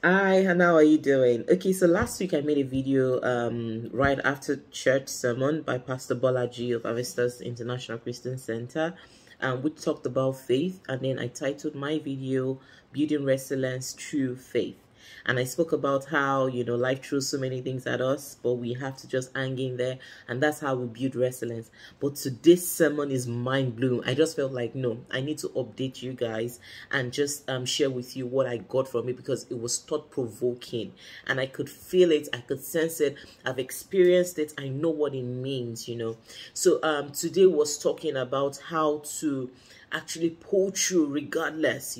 Hi, Hannah, how are you doing? Okay, so last week I made a video right after church sermon by Pastor Bolaji of Avistas International Christian Center. We talked about faith, and then I titled my video Building Resilience Through Faith. And I spoke about how, life throws so many things at us, but we have to just hang in there. And that's how we build resilience. But today's sermon is mind blowing. I just felt like, no, I need to update you guys and just share with you what I got from it, because it was thought provoking. And I could feel it. I could sense it. I've experienced it. I know what it means. So today was talking about how to actually pull through regardless.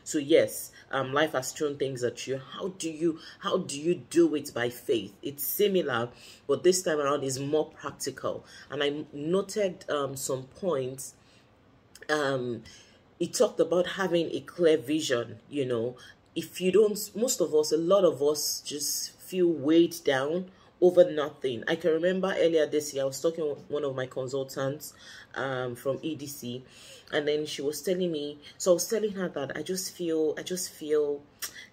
So yes, life has thrown things at you. How do you do it by faith? It's similar, but this time around is more practical. And I noted some points. It talked about having a clear vision. If you don't, most of us, a lot of us just feel weighed down over nothing. I can remember earlier this year I was talking with one of my consultants from EDC, and then she was telling me, so I was telling her that I just feel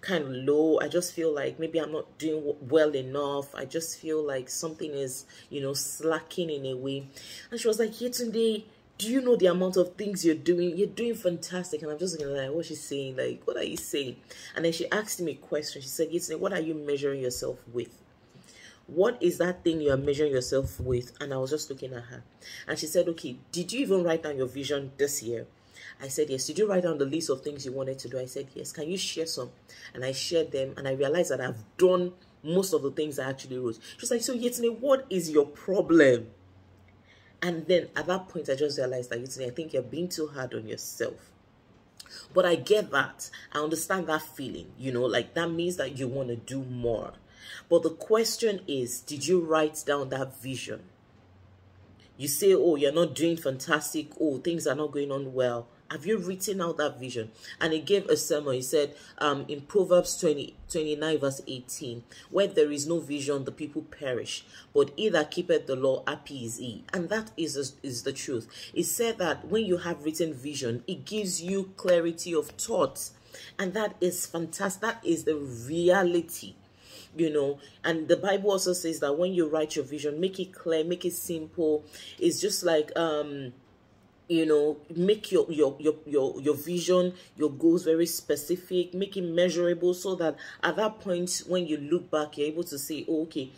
kind of low. I just feel like maybe I'm not doing well enough. I just feel like something is slacking in a way. And she was like, here today, do you know the amount of things you're doing? You're doing fantastic. And I'm just looking like, what she's saying, like, what are you saying? And then she asked me a question. She said, yes, what are you measuring yourself with? What is that thing you are measuring yourself with? And I was just looking at her. And she said, okay, did you even write down your vision this year? I said, yes. Did you write down the list of things you wanted to do? I said, yes. Can you share some? And I shared them. And I realized that I've done most of the things I actually wrote. She was like, so Yetine, what is your problem? And then at that point, I just realized that Yetine, I think you're being too hard on yourself. But I get that. I understand that feeling, like that means that you want to do more. But the question is, did you write down that vision? You say, oh, you're not doing fantastic. Oh, things are not going on well. Have you written out that vision? And he gave a sermon. He said in Proverbs 29 verse 18, where there is no vision, the people perish. But he that keepeth the law, happy is he. And that is the truth. He said that when you have written vision, it gives you clarity of thought. And that is fantastic. That is the reality. And the Bible also says that when you write your vision, make it clear, make it simple. It's just like make your vision, your goals very specific, make it measurable, so that at that point when you look back, you're able to say, oh, okay,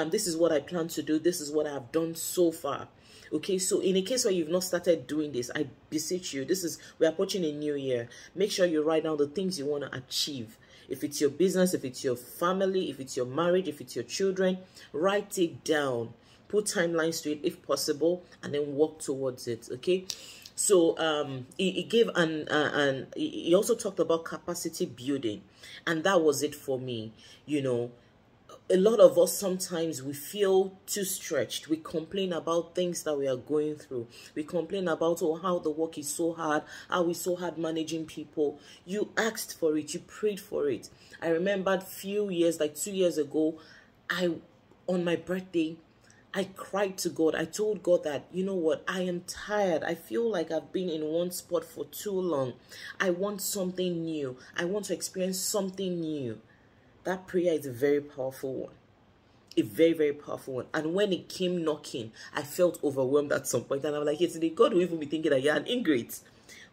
this is what I plan to do, this is what I have done so far. Okay, so in a case where you've not started doing this, I beseech you, we're approaching a new year. Make sure you write down the things you want to achieve. If it's your business, if it's your family, if it's your marriage, if it's your children, write it down. Put timelines to it if possible, and then work towards it. Okay. So he gave he also talked about capacity building, and that was it for me. A lot of us, sometimes we feel too stretched. We complain about things that we are going through. We complain about, oh, how the work is so hard, how it's so hard managing people. You asked for it, you prayed for it. I remembered few years, like 2 years ago, on my birthday, I cried to God. I told God that, you know what, I am tired. I feel like I've been in one spot for too long. I want something new. I want to experience something new. That prayer is a very powerful one. A very, very powerful one. And when it came knocking, I felt overwhelmed at some point. And I'm like, hey, today God will even be thinking that you're an ingrate.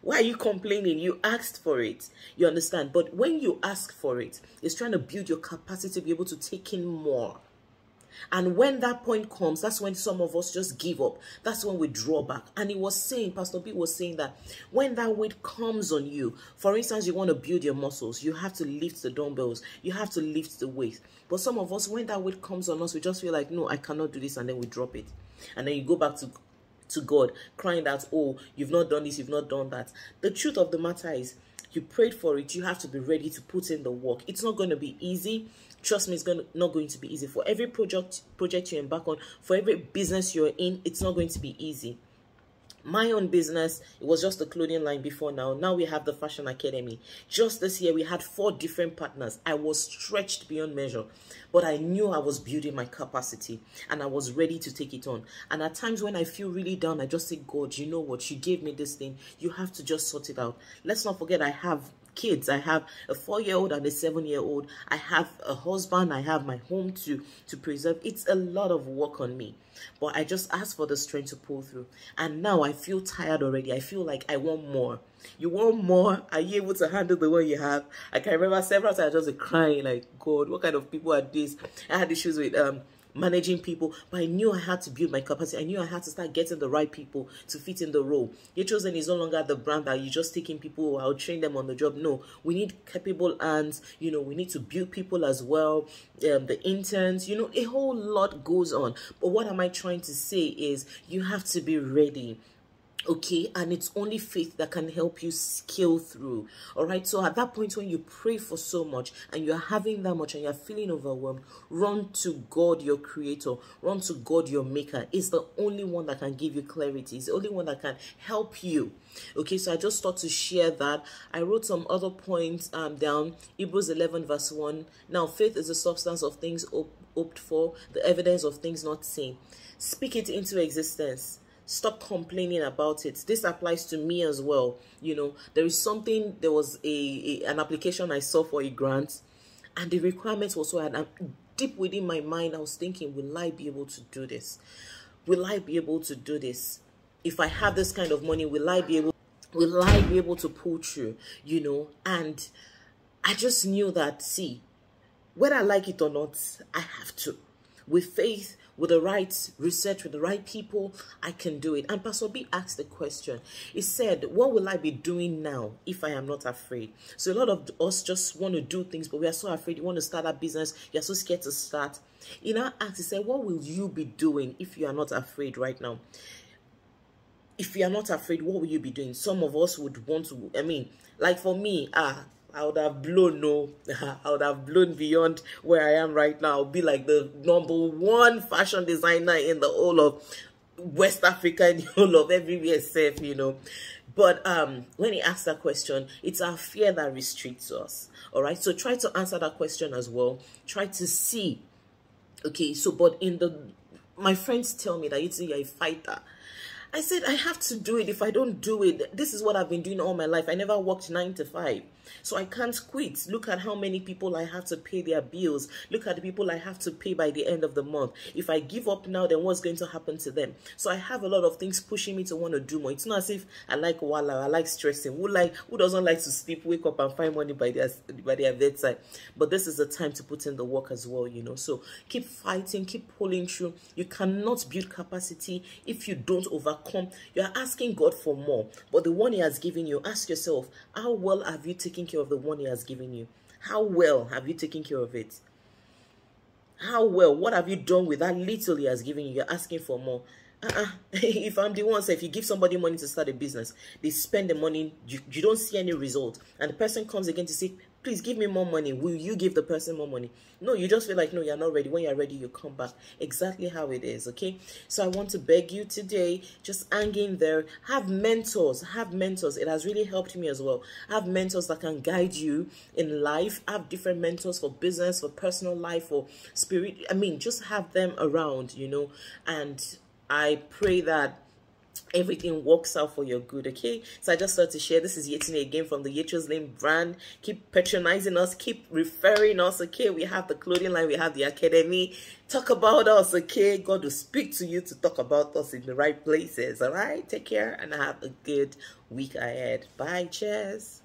Why are you complaining? You asked for it. You understand? But when you ask for it, it's trying to build your capacity to be able to take in more. And when that point comes, that's when some of us just give up. That's when we draw back. And he was saying, Pastor B was saying that when that weight comes on you, for instance, you want to build your muscles, you have to lift the dumbbells, you have to lift the weight. But some of us, when that weight comes on us, we just feel like, no, I cannot do this, and then we drop it. And then you go back to God, crying that, oh, you've not done this, you've not done that. The truth of the matter is, you prayed for it. You have to be ready to put in the work. It's not going to be easy. Trust me, it's not going to be easy. For every project you embark on, for every business you're in, it's not going to be easy. My own business, it was just a clothing line before now. Now we have the Fashion Academy. Just this year, we had 4 different partners. I was stretched beyond measure, but I knew I was building my capacity and I was ready to take it on. And at times when I feel really down, I just say, God, you know what? You gave me this thing. You have to just sort it out. Let's not forget I have kids. I have a 4-year-old and a 7-year-old. I have a husband. I have my home to preserve. It's a lot of work on me. But I just ask for the strength to pull through. And now I feel tired already. I feel like I want more. You want more? Are you able to handle the one you have? I can remember several times I was just crying like, God, what kind of people are these? I had issues with managing people, but I knew I had to build my capacity. I knew I had to start getting the right people to fit in the role. Your chosen is no longer the brand that you're just taking people I'll train them on the job. No, we need capable hands. You know, we need to build people as well. The interns, you know, a whole lot goes on. But what am I trying to say is you have to be ready. Okay, and it's only faith that can help you scale through. All right, so at that point when you pray for so much and you're having that much and you're feeling overwhelmed, run to God, your creator, run to God, your maker. It's the only one that can give you clarity. It's the only one that can help you. Okay, so I just thought to share that. I wrote some other points down. Hebrews 11 verse 1. Now faith is the substance of things hoped for, the evidence of things not seen. Speak it into existence. Stop complaining about it. This applies to me as well. You know, there was an application I saw for a grant, and the requirements were so hard. And deep within my mind, I was thinking, will I be able to do this? Will I be able to do this? If I have this kind of money, will I be able to pull through? You know, and I just knew that, see, whether I like it or not, I have to. With faith, with the right research, with the right people, I can do it. And Pastor B asked the question. He said, what will I be doing now if I am not afraid? So a lot of us just want to do things, but we are so afraid. You want to start a business. You're so scared to start. He now asked, he said, what will you be doing if you are not afraid right now? If you are not afraid, what will you be doing? Some of us would want to, I mean, like for me, I would have blown, I would have blown beyond where I am right now. I'll be like the #1 fashion designer in the whole of West Africa and the whole of everywhere safe, you know. But when he asked that question, it's our fear that restricts us. All right, so try to answer that question as well. Try to see. Okay, so but my friends tell me that you're a fighter. I said, I have to do it. If I don't do it, this is what I've been doing all my life. I never worked 9 to 5. So I can't quit. Look at how many people I have to pay their bills. Look at the people I have to pay by the end of the month. If I give up now, then what's going to happen to them? So I have a lot of things pushing me to want to do more. It's not as if I like wala, I like stressing. Who doesn't like to sleep, wake up and find money by their bedside? But this is the time to put in the work as well, you know. So keep fighting, keep pulling through. You cannot build capacity if you don't overcome. You are asking God for more, but the one he has given you, ask yourself, how well have you taken care of the one he has given you? How well have you taken care of it? How well? What have you done with that little he has given you? You're asking for more. If I'm the one, say, if you give somebody money to start a business, they spend the money, you don't see any result, and the person comes again to say, please give me more money. Will you give the person more money? No, you just feel like, no, you're not ready. When you're ready, you come back. Exactly how it is, okay? So I want to beg you today, just hang in there. Have mentors. Have mentors. It has really helped me as well. Have mentors that can guide you in life. Have different mentors for business, for personal life, for spirit. I mean, just have them around, you know, and I pray that everything works out for your good, okay? So I just thought to share. This is Yetine again from the Yecho's Name brand. Keep patronizing us, keep referring us, okay? We have the clothing line, we have the academy. Talk about us, okay? God will speak to you to talk about us in the right places, all right? Take care and have a good week ahead. Bye, cheers.